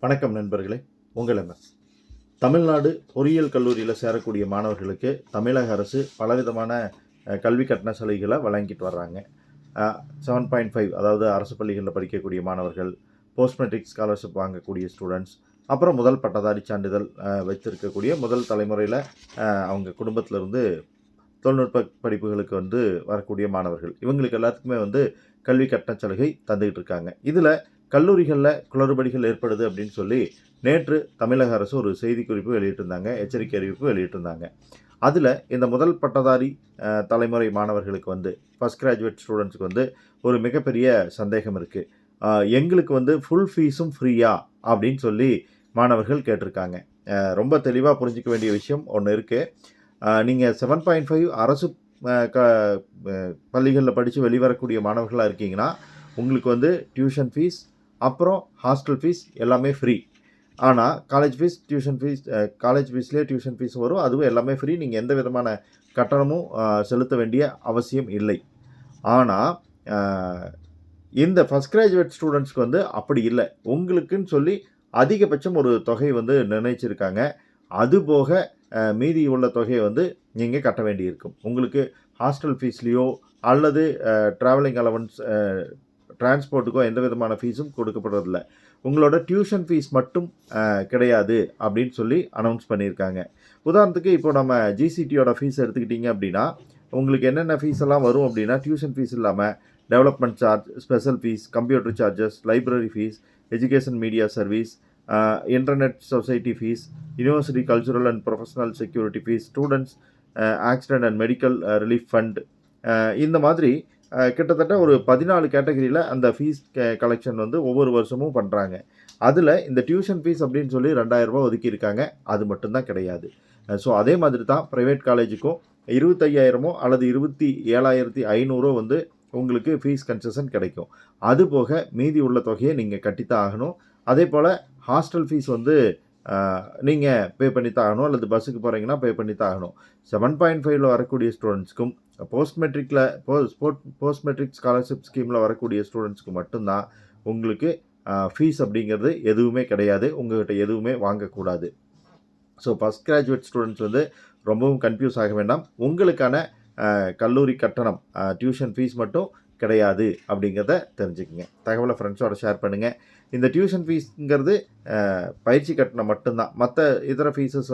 வணக்கம் நண்பர்களே. உங்கள் எம்எஸ். தமிழ்நாடு பொறியியல் கல்லூரியில் சேரக்கூடிய மாணவர்களுக்கு தமிழக அரசு பலவிதமான கல்வி கட்டண சலுகைகளை வழங்கிட்டு வர்றாங்க. 7.5 அதாவது அரசு பள்ளிகளில் படிக்கக்கூடிய மாணவர்கள், போஸ்ட் மெட்ரிக் ஸ்காலர்ஷிப் வாங்கக்கூடிய ஸ்டூடெண்ட்ஸ், அப்புறம் முதல் பட்டதாரி சான்றிதழ் வைத்திருக்கக்கூடிய முதல் தலைமுறையில் அவங்க குடும்பத்திலிருந்து தொழில்நுட்ப படிப்புகளுக்கு வரக்கூடிய மாணவர்கள், இவங்களுக்கு எல்லாத்துக்குமே கல்வி கட்டண சலுகை தந்துகிட்டு இருக்காங்க. இதில் கல்லூரிகளில் குளறுபடிகள் ஏற்படுது அப்படின்னு சொல்லி நேற்று தமிழக அரசு ஒரு செய்திக்குறிப்பு வெளியிட்டிருந்தாங்க, எச்சரிக்கை அறிவிப்பு வெளியிட்டிருந்தாங்க. அதில் இந்த முதல் பட்டதாரி தலைமுறை மாணவர்களுக்கு ஃபஸ்ட் கிராஜுவேட் ஸ்டூடெண்ட்ஸுக்கு ஒரு மிகப்பெரிய சந்தேகம் இருக்குது. எங்களுக்கு ஃபுல் ஃபீஸும் ஃப்ரீயா அப்படின்னு சொல்லி மாணவர்கள் கேட்டிருக்காங்க. ரொம்ப தெளிவாக புரிஞ்சிக்க வேண்டிய விஷயம் ஒன்று இருக்குது. நீங்கள் 7.5 அரசு பள்ளிகளில் படித்து வெளிவரக்கூடிய மாணவர்களாக இருக்கீங்கன்னா உங்களுக்கு டியூஷன் ஃபீஸ், அப்புறம் ஹாஸ்டல் ஃபீஸ் எல்லாமே ஃப்ரீ. ஆனால் காலேஜ் ஃபீஸ்லேயே டியூஷன் ஃபீஸ் வரும், அதுவும் எல்லாமே ஃப்ரீ. நீங்கள் எந்த விதமான கட்டணமும் செலுத்த வேண்டிய அவசியம் இல்லை. ஆனால் இந்த ஃபஸ்ட் கிராஜுவேட் ஸ்டூடெண்ட்ஸ்க்கு அப்படி இல்லை. உங்களுக்குன்னு சொல்லி அதிகபட்சம் ஒரு தொகை நிர்ணயிச்சிருக்காங்க. அதுபோக மீதி உள்ள தொகையை நீங்கள் கட்ட வேண்டியிருக்கும். உங்களுக்கு ஹாஸ்டல் ஃபீஸ்லேயோ அல்லது ட்ராவலிங் அலவன்ஸ், டிரான்ஸ்போர்ட்டுக்கோ எந்த விதமான ஃபீஸும் கொடுக்கப்படுறதில்ல. உங்களோட டியூஷன் ஃபீஸ் மட்டும் கிடையாது அப்படின்னு சொல்லி அனௌன்ஸ் பண்ணியிருக்காங்க. உதாரணத்துக்கு இப்போ நம்ம ஜிசிடியோட ஃபீஸ் எடுத்துக்கிட்டிங்க அப்படின்னா உங்களுக்கு என்னென்ன ஃபீஸ் எல்லாம் வரும் அப்படின்னா, டியூஷன் ஃபீஸ் இல்லாமல் development charge, special fees, computer charges, library fees, education media service, internet society fees, university cultural and professional security fees, students accident and medical relief fund, இந்த மாதிரி கிட்டத்தட்ட ஒரு 14 கேட்டகரியில் அந்த ஃபீஸ் கலெக்ஷன் ஒவ்வொரு வருஷமும் பண்ணுறாங்க. அதில் இந்த டியூஷன் ஃபீஸ் அப்படின்னு சொல்லி 2000 ரூபா ஒதுக்கியிருக்காங்க. அது மட்டும்தான் கிடையாது. ஸோ அதே மாதிரி தான் ப்ரைவேட் காலேஜுக்கும் 25,000 அல்லது 27,500 உங்களுக்கு ஃபீஸ் கன்செஷன் கிடைக்கும். அதுபோக மீதி உள்ள தொகையை நீங்கள் கட்டித்தான் ஆகணும். அதே போல் ஹாஸ்டல் ஃபீஸ் நீங்கள் பே பண்ணித்தான் ஆகணும், அல்லது பஸ்ஸுக்கு போகிறீங்கன்னா பே பண்ணித்தான் ஆகணும். 7.5 வரக்கூடிய ஸ்டூடெண்ட்ஸ்க்கும் போஸ்ட் மெட்ரிக் ஸ்காலர்ஷிப் ஸ்கீமில் வரக்கூடிய ஸ்டூடெண்ட்ஸ்க்கு மட்டும்தான் உங்களுக்கு ஃபீஸ் அப்படிங்கிறது எதுவுமே கிடையாது. உங்கள்கிட்ட எதுவுமே வாங்கக்கூடாது. ஸோ ஃபஸ்ட் கிராஜுவேட் ஸ்டூடெண்ட்ஸ் ரொம்பவும் கன்ஃபியூஸ் ஆக வேண்டாம். உங்களுக்கான கல்லூரி கட்டணம், டியூஷன் ஃபீஸ் மட்டும் கிடையாது அப்படிங்கிறத தெரிஞ்சுக்கங்க. தகவலை ஃப்ரெண்ட்ஸோட ஷேர் பண்ணுங்கள். இந்த டியூஷன் ஃபீஸுங்கிறது பயிற்சி கட்டணம் மட்டும்தான். மற்ற இதர ஃபீஸஸ்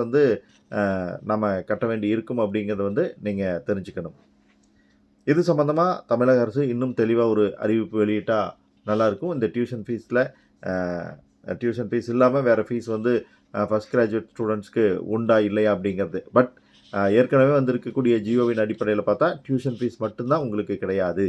நம்ம கட்ட வேண்டி இருக்கும் அப்படிங்கிறத நீங்கள் தெரிஞ்சுக்கணும். இது சம்மந்தமாக தமிழக அரசு இன்னும் தெளிவாக ஒரு அறிவிப்பு வெளியிட்டால் நல்லாயிருக்கும். இந்த டியூஷன் ஃபீஸ் இல்லாமல் வேறு ஃபீஸ் ஃபஸ்ட் கிராஜுவேட் ஸ்டூடெண்ட்ஸ்க்கு உண்டா இல்லையா அப்படிங்கிறது. பட் ஏற்கனவே இருக்கக்கூடிய ஜியோவின் அடிப்படையில் பார்த்தா டியூஷன் ஃபீஸ் மட்டும்தான் உங்களுக்கு கிடையாது.